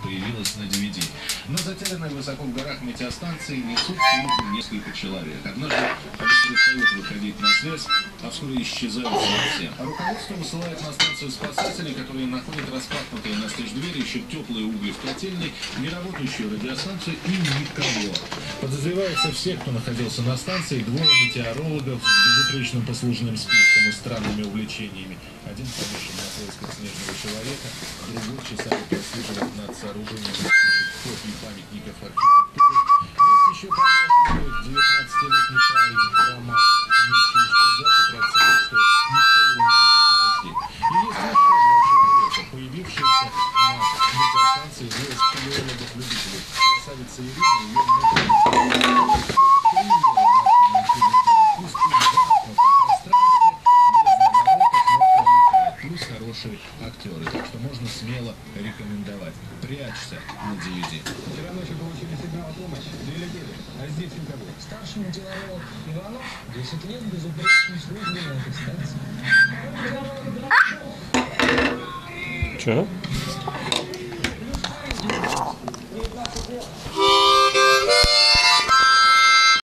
появилась на DVD. Но затерянные высоко в горах метеостанции несут службу несколько человек. Однажды они перестают выходить на связь, а вскоре исчезают совсем. А руководство высылает на станцию спасателей, которые находят распахнутые настежь двери, еще теплые угли в котельной, неработающую радиостанцию и никого. Подозревается всех, кто находился на станции, двое метеорологов с безупречным послужным списком и странными увлечениями. Один помешан на поисках снежного человека, другой часами прослеживает над сооружением копий памятников архитектуры. Есть еще помощник, 19-летний парень, Роман, умеющий исчезать и процент, что никто его не может найти. И есть еще два человека, появившиеся на метеостанции двое спелеологов-любителей. Красавица Ирина и ее муж. Хорошие актеры, так что можно смело рекомендовать. Прячься на DVD. Вчера ночью получили сигнал о помощи. Прилетели. А здесь никого. Старший метеоролог Иванов 10 лет безупречной службы на этой станции. Че?